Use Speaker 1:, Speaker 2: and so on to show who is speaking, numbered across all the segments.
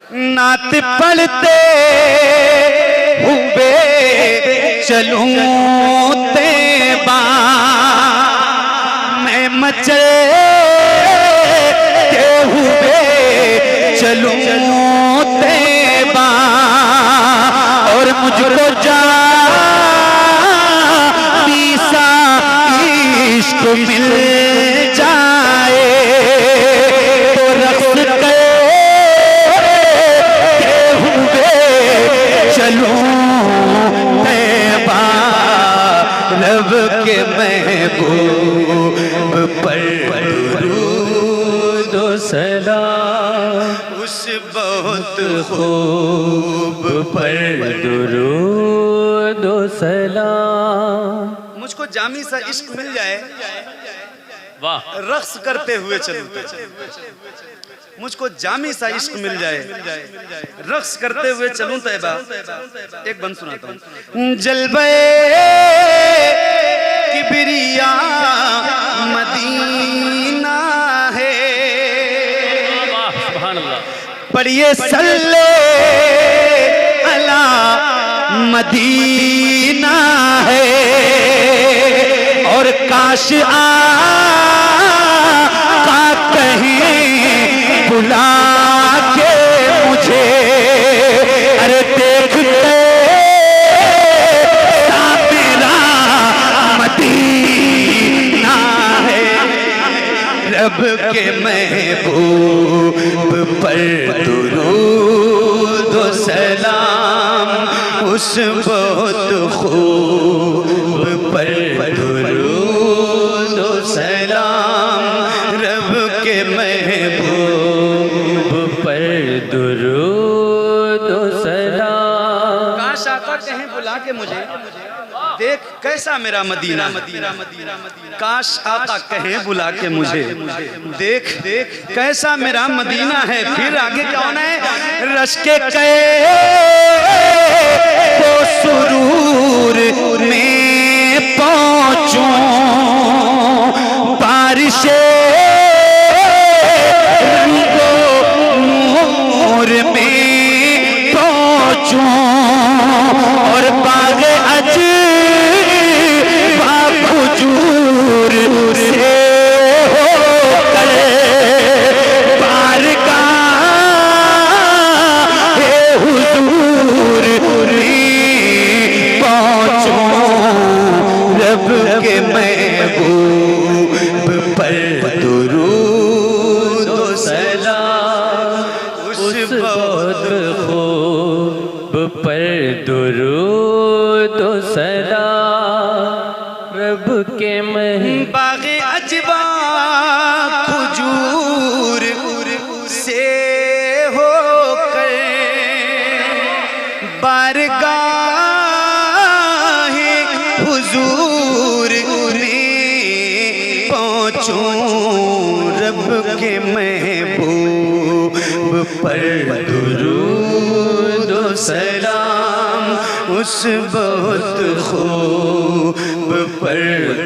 Speaker 1: नात पढ़ते हुए चलूं तेबा मैं मचलते हुए चलूं तेबा और मुझको जानी सा इश्क मिल जाए तो रक्स करते हुए चलूं तैबा रब के महबूब पर दुरूद व सलाम उस बहुत खूब पर दुरूद व सलाम। मुझको जामी सा इश्क मिल जाए, वाह, रक्स करते हुए चलूं, मुझको जामी सा इश्क मिल जाए, रक्स करते हुए चलूं तैबा। एक बंद सुनाता हूं। जलवे किबरिया मदीना है, सुभान अल्लाह, पढ़िए सल्ले अला मदीना है। और काश आका कहीं बुला के मुझे, अरे देखते मेरा मदीना है। रब के महबूब पर दुरूद व सलाम उस बहुत खूब पर दुरूद व सलाम रब के महबूब पर दुरूद व सलाम। काश आका कहें बुला के मुझे, देख कैसा मेरा मदीना, काश आका कहें बुला के मुझे, देख कैसा मेरा मदीना है। फिर आगे कौन है? रश के तो सुरूर में पहुंचूं, बारिशे रंगो नूर में पहुंचूं और बाग हुजूर से होकर बारगाह हुजूर में पहुंचूं। रब के महबूब पर दुरूद व सलाम उस बहुत खूब पर दुरूद व सलाम रब के बागे अजबा खुजूर से होकर बारगाह हुजूर में पहुंचूं। रब के महबूब पर दुरूद व सलाम उस बहुत खूब पर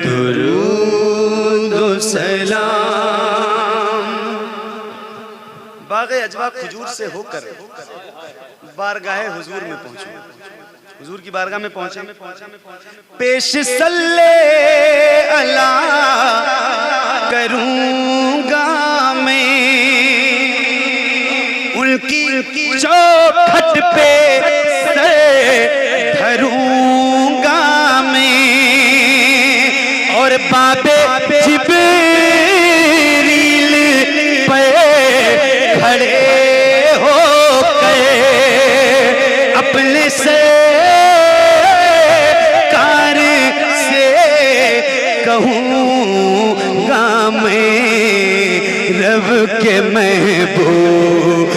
Speaker 1: दुरूद व सलाम। बाग़े अजवा खुजूर से होकर बारगाहे हुजूर में पहुंचूं, हुजूर की बारगाह में पहुंचे। पेश सल्ले अला करूंगा मैं, उनकी चौखट पे धरूंगा मैं और बाबे जिब्रील पे खड़े होकर अपने से कार से कहूंगा मैं रब के महबूब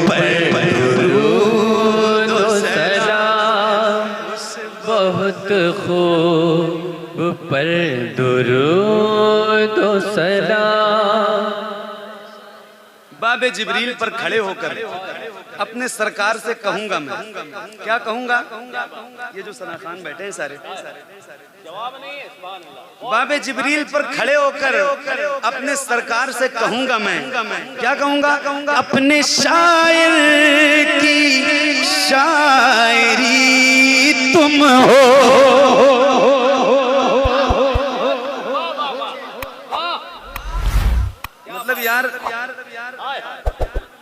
Speaker 1: पर दुरूद व सलाम बहुत खूब पर दुरूद व सलाम। बाबे जिब्रील पर खड़े होकर अपने सरकार से कहूंगा मैं, क्या कहूंगा? ये जो सना खान बैठे हैं सारे, जवाब नहीं है। बाबे जिब्रील पर खड़े होकर अपने सरकार से कहूंगा मैं, क्या कहूंगा? अपने शायर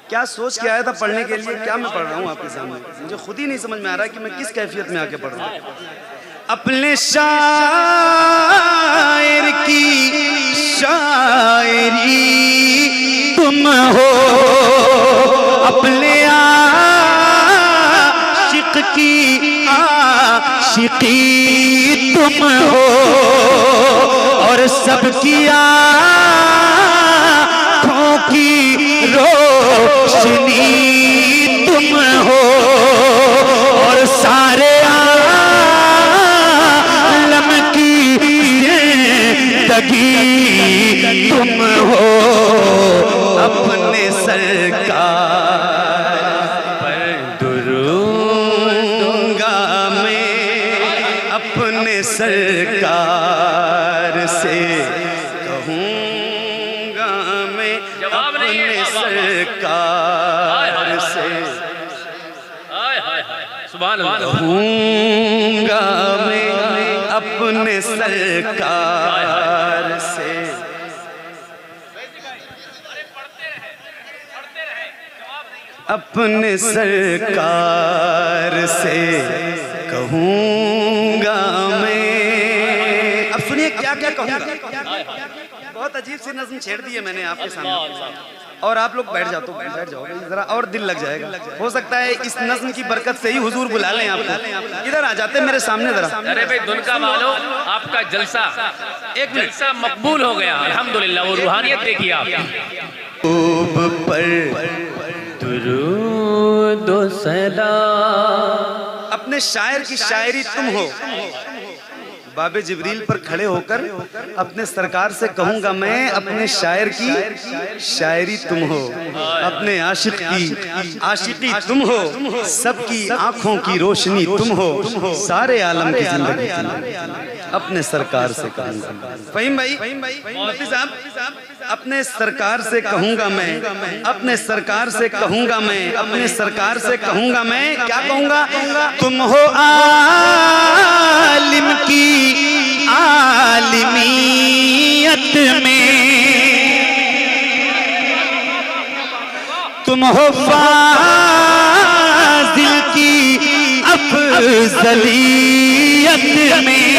Speaker 1: क्या सोच के आया था पढ़ने के लिए, क्या मैं पढ़ रहा हूँ आपके सामने, मुझे खुद ही नहीं समझ में आ रहा कि मैं किस कैफियत में आके पढ़ रहा हूँ। अपने शायर की शायरी तुम हो, अपने आशिक की आशिकी तुम हो, और सबकी आँखों की रोशनी तुम हो, और सारे आलम की जिंदगी तुम हो। अपने सरकार पर दुरूंगा मैं, अपने सरकार से कहूँगा मैं, अपने सरकार से कहूँगा मैं, अपने सरकार से। अपने सरकार से कहूँगा मैं। अब सुनिए क्या क्या कहूँगा। बहुत अजीब सी नज़्म छेड़ दी है मैंने आपके सामने, और आप लोग बैठ जाओ, बैठ जाओ जरा, और दिल लग जाएगा। हो सकता है इस नज़्म की बरकत से ही हुजूर बुला लें आपको। इधर आ जाते मेरे सामने जरा।
Speaker 2: अरे भाई दुनका वालों, आपका जलसा एक जलसा मकबूल हो गया अल्हम्दुलिल्लाह। वो रूहानियत देखिए आप।
Speaker 1: पर दुरूद व सलाम, अपने शायर की शायरी तुम हो, बाबे जिब्रील पर खड़े होकर अपने सरकार से कहूंगा मैं, अपने शायर की शायरी तुम हो, अपने आशिक की आशिकी तुम हो, सबकी आंखों की रोशनी तुम हो, सारे आलम की जिंदगी अपने सरकार से कहूंगा। फहीम भाई, मुफ्ती साहब, अपने सरकार से कहूंगा मैं, अपने सरकार से कहूंगा मैं, अपने सरकार से कहूंगा मैं। क्या कहूंगा? तुम हो आलिम की आलिमियत में, तुम हो फाजिल की अफजलियत में,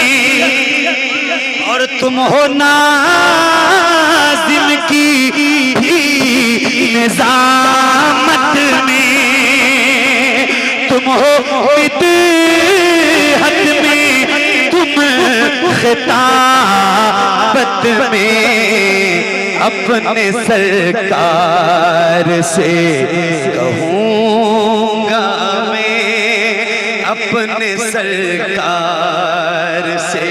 Speaker 1: और तुम हो नाज़िम की निज़ामत में, तुम हो बिदअत में, तुम खिताबत में। अपने सरकार से कहूँगा मैं, अपने सरकार से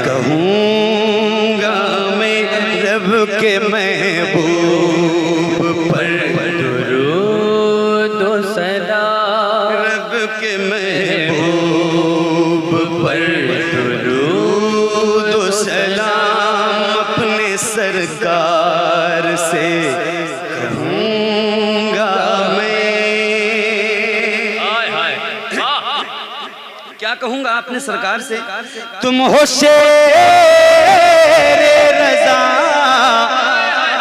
Speaker 1: कहूँगा मैं, रब के महबूब पर दुरूद व सलाम, रब के महबूब पर दुरूद व सलाम, अपने सरकार से कहूँगा मैं। क्या कहूँगा अपने सरकार से? तुम हो शेरे रज़ा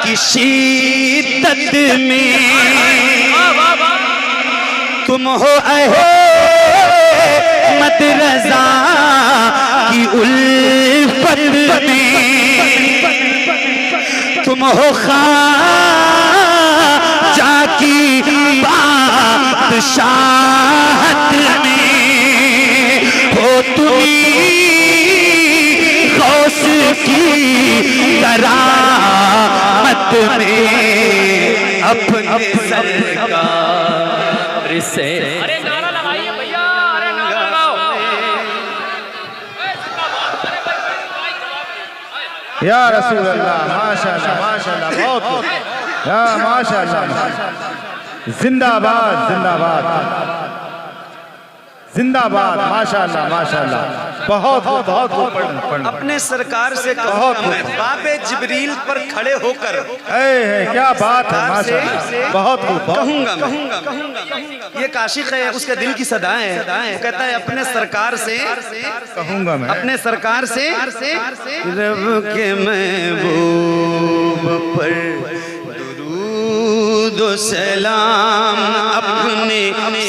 Speaker 1: की शिद्दत में, तुम हो अहमद रज़ा की उल्फत में, तुम हो ख्वाजा की बादशाहत में, हो तुम्ही गौस की करामत में। अपने सरकार से
Speaker 2: अरे नारा लगाइए भैया, अरे नारा लगाओ।
Speaker 3: या रसूल अल्लाह, माशाअल्लाह माशाअल्लाह, बहुत या माशाअल्लाह, जिंदाबाद जिंदाबाद जिंदाबाद, माशाअल्लाह माशाअल्लाह, बहुत पढ़ना।
Speaker 1: अपने सरकार से कहूँगा मैं, बाबे जिब्रील पर खड़े होकर,
Speaker 3: क्या बात है माशाअल्लाह, बहुत
Speaker 1: कहूँगा मैं। ये काशिक है, उसके दिल की सदा है, वो कहता है अपने सरकार से
Speaker 3: कहूँगा मैं,
Speaker 1: अपने सरकार से रब के महबूब पर दुरूद दो सलाम अपने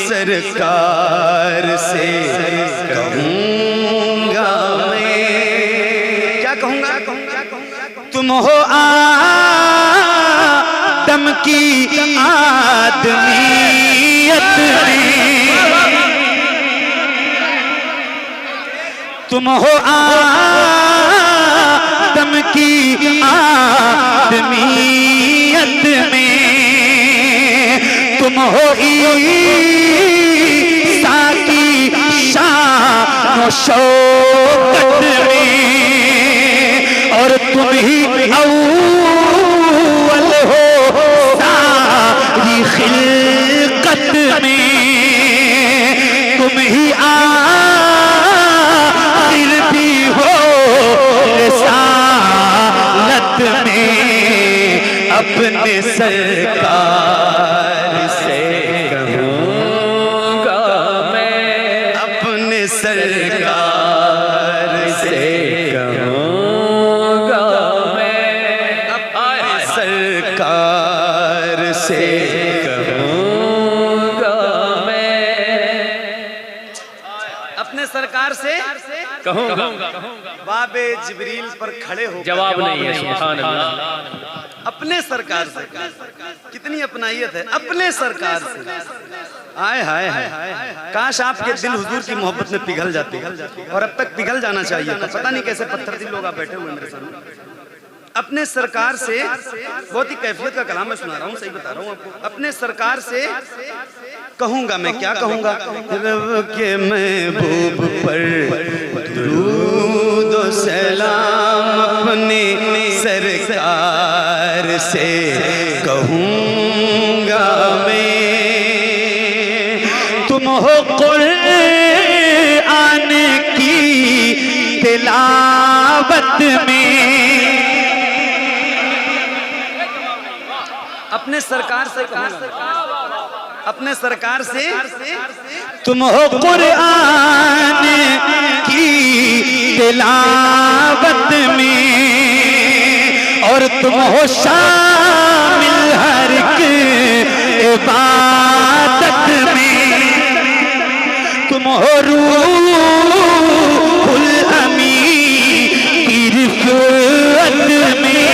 Speaker 1: सरकार से कहूँगा मैं। क्या कहूँगा? तुम हो आदम की आदमियत में, तुम हो आदम की आदमियत में, तुम हो ईसा की शान व शौकत में, और तुम ही अव्वल हो सारी खिलकत में, तुम ही आखिर भी हो रिसालत में। अपने सरकार से कहूँगा मैं, अपने सरकार से कहूँगा मैं, अपने सरकार से कहूँगा मैं, अपने सरकार से
Speaker 2: कहूँगा।
Speaker 1: बाबे जिब्रील पर खड़े हो,
Speaker 2: जवाब नहीं है। सुभान अल्लाह।
Speaker 1: अपने सरकार से, कितनी अपनाइयत है अपने सरकार से। आए हाय हाय, काश आपके दिल हुजूर की मोहब्बत में पिघल जाते, और अब तक पिघल जाना चाहिए था। पता नहीं कैसे पत्थर दिल लोग आप बैठे हुए मेरे सामने। अपने सरकार से, बहुत ही कैफियत का कलाम मैं सुना रहा हूँ, सही बता रहा हूँ आपको। अपने सरकार से कहूँगा मैं, क्या कहूँगा? रब के महबूब पर दुरूद व सलाम अपने सरकार से कहूँगा मैं। तुम हो कुरान की तिलावत में, अपने सरकार से कहूँगा, अपने सरकार से। तुम हो कुरान की तिलावत में, और तुम हो शामिल हर एक इबादत में, तुम हो रूहुल अमीन की रिफ़अत में,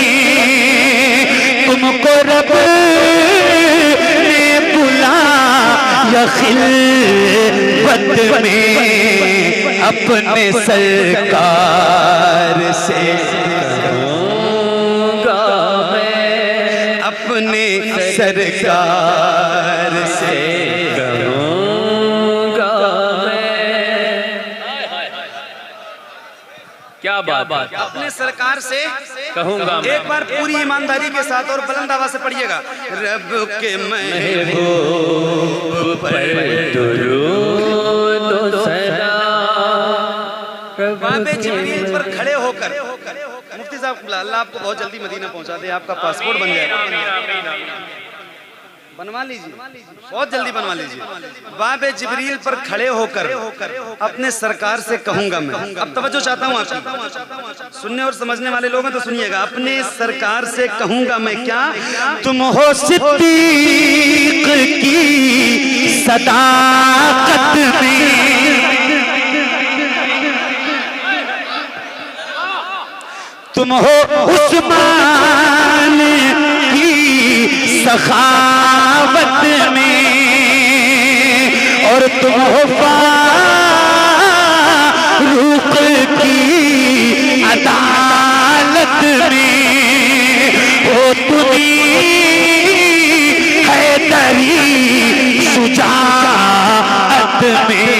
Speaker 1: तुमको रब ने बुलाया खिलवत में। अपने सरकार से कहूँगा मैं, अपने सरकार से कहूँगा मैं।
Speaker 2: क्या बात?
Speaker 1: अपने सरकार से
Speaker 2: कहूँगा मैं।
Speaker 1: एक बार पूरी ईमानदारी के साथ और बुलंद आवाज से पढ़िएगा। रब के महबूब पर दुरूद व सलाम, बाबे जिब्रील पर खड़े होकर। मुफ्ती साहब, अल्लाह आपको बहुत जल्दी मदीना पहुंचा दे, आपका पासपोर्ट बन जाएगा। बनवा लीजिए, बहुत जल्दी बनवा लीजिए। बाबे जिब्रील पर खड़े होकर अपने सरकार से कहूंगा मैं। अब तवज्जो चाहता हूँ आपकी, सुनने और समझने वाले लोग हैं तो सुनिएगा। अपने सरकार से कहूंगा मैं, क्या? तुम हो सिद्दीक की सदाकत में, तुम हो उस्मान की सखावत में, और तुम हो फारूक की अदालत में, हो तुम्ही हैदरी शुजाअत में।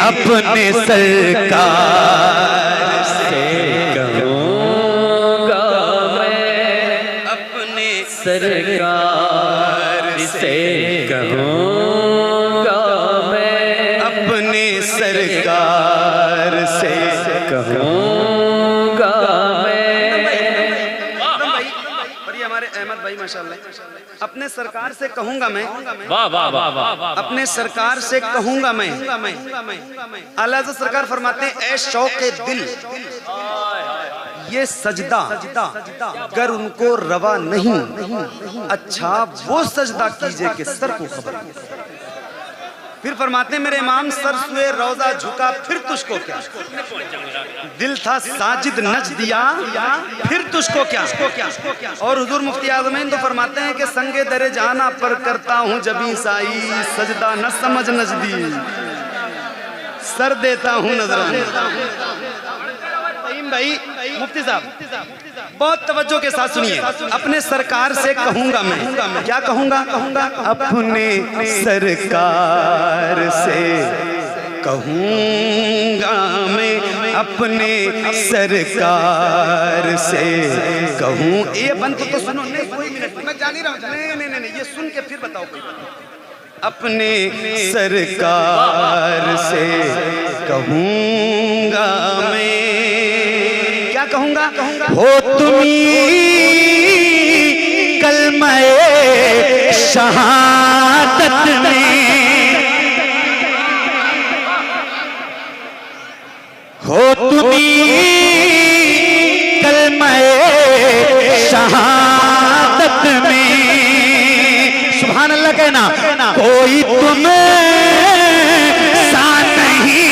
Speaker 1: अपने सरकार से कहूँगा मैं, अपने सरकार से कहूँगा मैं, अपने सरकार से कहूँगा मैं। और ये हमारे अहमद भाई माशाल्लाह, अपने सरकार से कहूँगा मैं।
Speaker 2: वाह वाह वाह वाह।
Speaker 1: अपने सरकार से कहूँगा मैं। आला हज़रत सरकार फरमाते हैं, ऐ शौक़े दिल ये सजदा अगर उनको रवा नहीं, अच्छा वो सजदा कीजिए कि सर को खबर। फिर फरमाते मेरे इमाम, सर सुए रोजा झुका फिर तुझको क्या, दिल था साजिद नच दिया फिर तुझको क्या। और हुजूर मुफ्ती आज़मीन तो फरमाते हैं कि संगे दरे जाना पर करता हूँ जबी साई, सजदा न समझ नजदी सर देता हूँ नजराना। भाई मुफ्ती साहब बहुत तवज्जो के साथ सुनिए, अपने सरकार से कहूंगा मैं, क्या कहूंगा, अपने सरकार से कहूंगा मैं, अपने सरकार से कहूं। ये बंद तो सुनो, नहीं कोई मिनट मैं जान ही रहा हूं, नहीं ये सुन के फिर बताओ। अपने सरकार से कहूंगा मैं, क्या कहूंगा, हो तुम्ही कलमे शहादत में, हो तुम्ही कलमे शहादत में, सुभान अल्लाह कहना, कोई तुम सा नहीं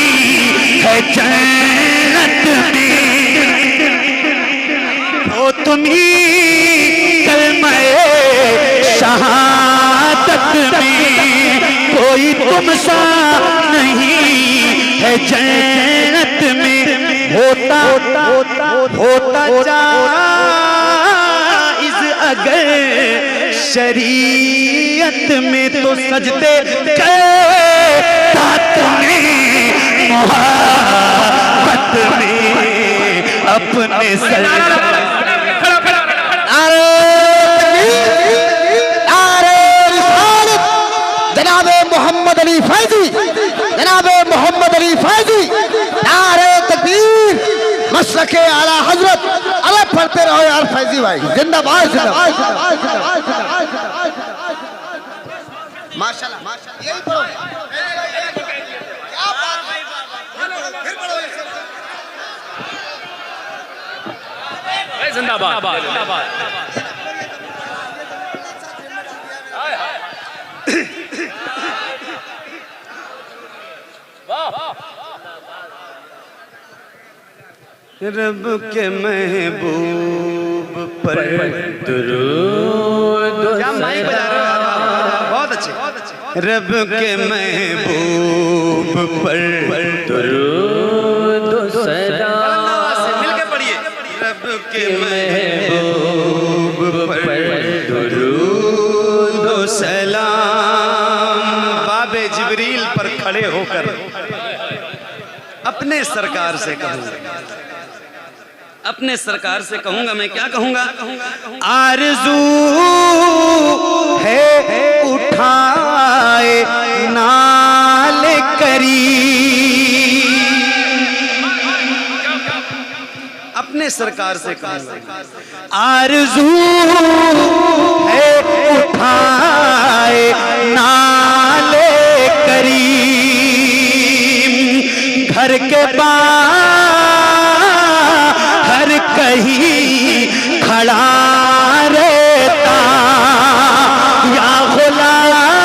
Speaker 1: है जन्नत में, हो तुम्ही कलमे शहादत में, कोई तुम सा नहीं है जन्नत में, होता जाइज़ अगर शरीयत में तो सजदे करता तुम्हें मोहब्बत में अपने सर।
Speaker 4: जनाबे मोहम्मद अली फैजी, जनाबे मोहम्मद अली फैजी, नारे तकबीर, मसलके आला हजरत, अरे पढ़ते रहो यार फैजी भाई, जिंदाबाद जिंदाबाद। माशाल्लाह माशाल्लाह, यही पढ़ो, क्या बात है, फिर पढ़ो,
Speaker 2: जिंदाबाद जिंदाबाद।
Speaker 1: रब के महबूब पर दुरूद, क्या माइक बजा रहे हो, बहुत अच्छे। रब के महबूब पर दुरूद सलाम, मिलके पढ़िए, रब के महबूब पर दुरूद सलाम, बाबे जिब्रील पर खड़े होकर अपने सरकार से कहूंगा, अपने सरकार से कहूंगा मैं, क्या कहूंगा, आरज़ू है उठाए नाले करी, अपने सरकार से कहूंगा, आरज़ू है उठाए नाले करी, घर के बाहर कहीं खड़ा रहता, या गुलामों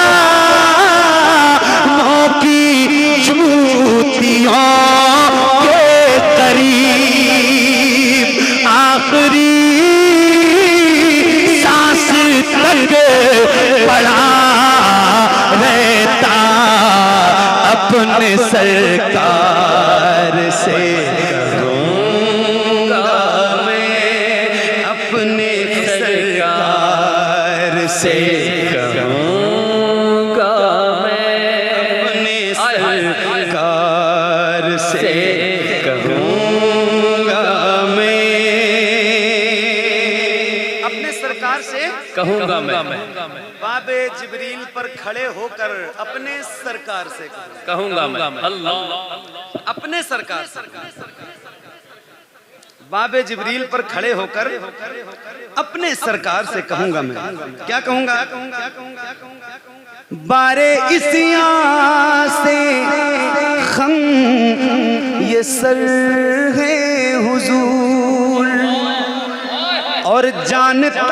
Speaker 1: की जूतियों के करीब, आखिरी सांस तक पड़ा रहता, अपने सरकार से कहूंगा मैं, अपने सरकार से कहूंगा मैं, अपने सरकार से कहूंगा मैं, अपने सरकार से कहूंगा मैं, बाबे जिब्रील पर खड़े होकर अपने सरकार से कहूंगा मैं, अल्लाह, अपने सरकार, बाबे जिब्रील पर खड़े होकर अपने सरकार से कहूंगा मैं, क्या कहूंगा, बारे इसिया से खम ये सर है हुजूर, और जानता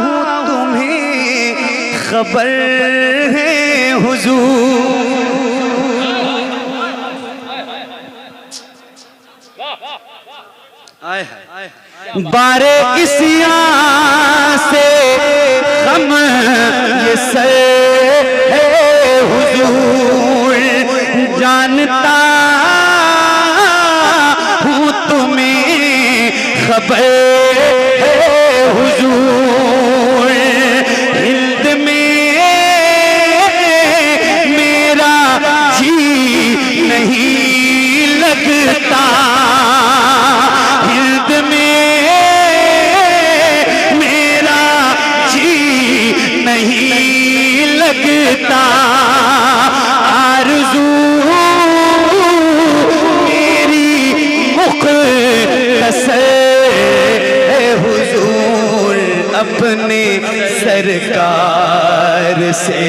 Speaker 1: हूँ तुम्हें खबर है हुजूर। बारे इसिया से हम ये सर है हुजूर, जानता हूँ तुम्हें खबर है हुजूर। हिंद में मेरा जी नहीं लगता, हिंद में मेरा जी नहीं लगता। आरज़ू मेरी मुक़द्दस हुजूर, अपने सरकार से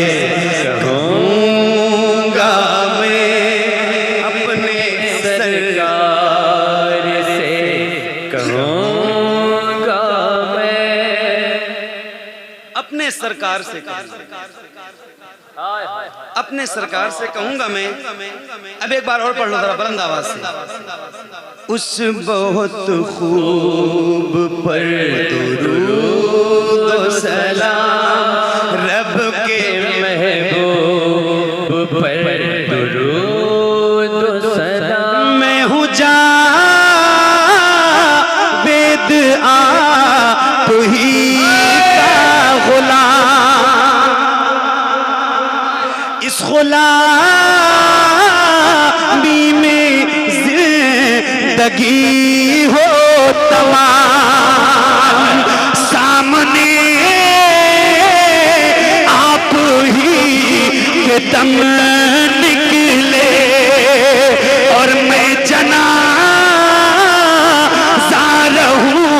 Speaker 1: कहूँगा मैं, अपने सरकार से कहूँगा मैं, अपने सरकार से अपने सरकार से कहूँगा मैं। अब एक बार और पढ़ लो जरा बुलंद आवाज से। उस बहुत खूब पर दुरूद व सलाम, रब के महबूब पर दुरूद व सलाम। मैं हूँ जावेद आप ही का गुलाम, इस गुलामी में जिंदगी हो तमाम। सामने आप ही के दम निकले और मैं जनाज़ा रहूं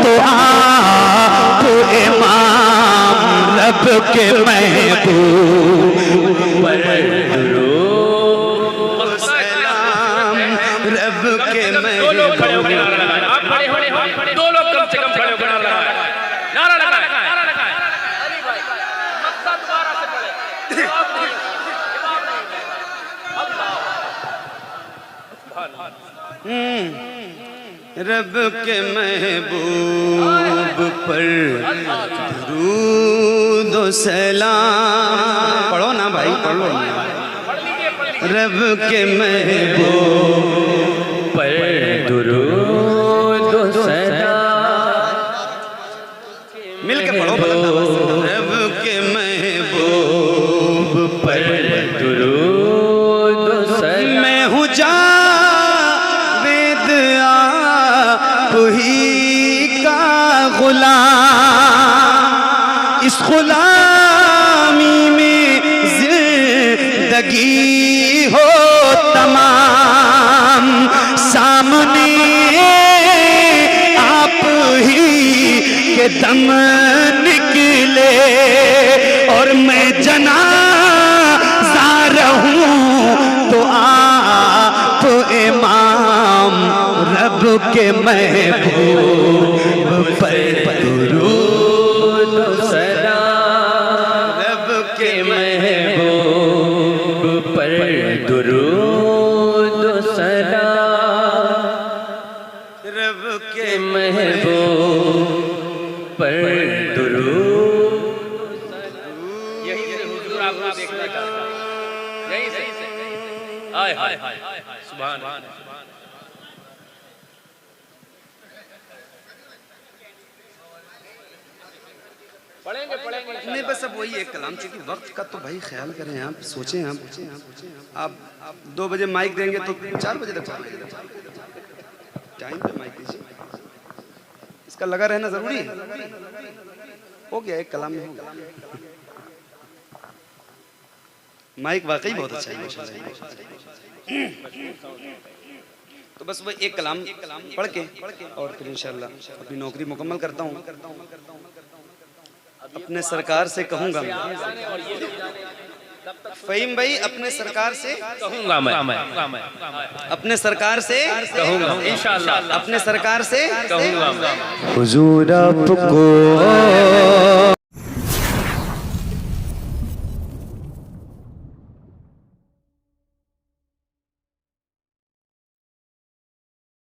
Speaker 1: तो आप इमाम, रब के महबूब पर दुरूद सलाम, रब के महबूब।
Speaker 2: आप खड़े हो, दो लोग कम से कम खड़े होकर नारा लगाएं, नारा लगाएं, नारा लगाएं। अली भाई मक्सद दोबारा से पढ़े, जवाब नहीं,
Speaker 1: रब के महबूब पर दुरूद व सलाम। पढ़ो ना भाई, पढ़ो ना। रब के महबूब पर दुरूद व सलाम, मिल के पढ़ो। रब के महबूब पर दुरूद व सलाम। मैं हूँ जावेद आप ही का गुलाम, इस गुलामी में जिंदगी हो तमाम। सामने आप ही के दम निकले और मैं जनाज़ा रहूं तो आप इमाम, रब के महबूब पर दुरूद व सलाम, रब के महबूब पर दुरूद व सलाम, रब के महबूब पर दुरूद।
Speaker 2: यही से हुजूर आपको देखना चाहता हूं, यही से। हाय हाय सुभान अल्लाह। पढ़ेंगे पढ़ेंगे
Speaker 1: नहीं, बस अब वही एक कलाम, क्योंकि वक्त का तो भाई ख्याल करें आप, सोचें आप 2 बजे माइक देंगे तो 4 बजे तक टाइम पे माइक दीजिए, इसका लगा रहना जरूरी है। हो गया एक कलाम में, हो गया। माइक वाकई बहुत अच्छा है माशाल्लाह। तो बस वो एक कलाम पढ़ के और फिर इंशाल्लाह अपनी नौकरी मुकम्मल करता हूँ। अपने सरकार से कहूँगा मैं, फहीम भाई अपने सरकार से
Speaker 2: कहूंगा मैं
Speaker 1: अपने सरकार से
Speaker 2: कहूंगा इंशाअल्लाह
Speaker 1: अपने सरकार से
Speaker 2: कहूंगा
Speaker 4: हुजूर आपको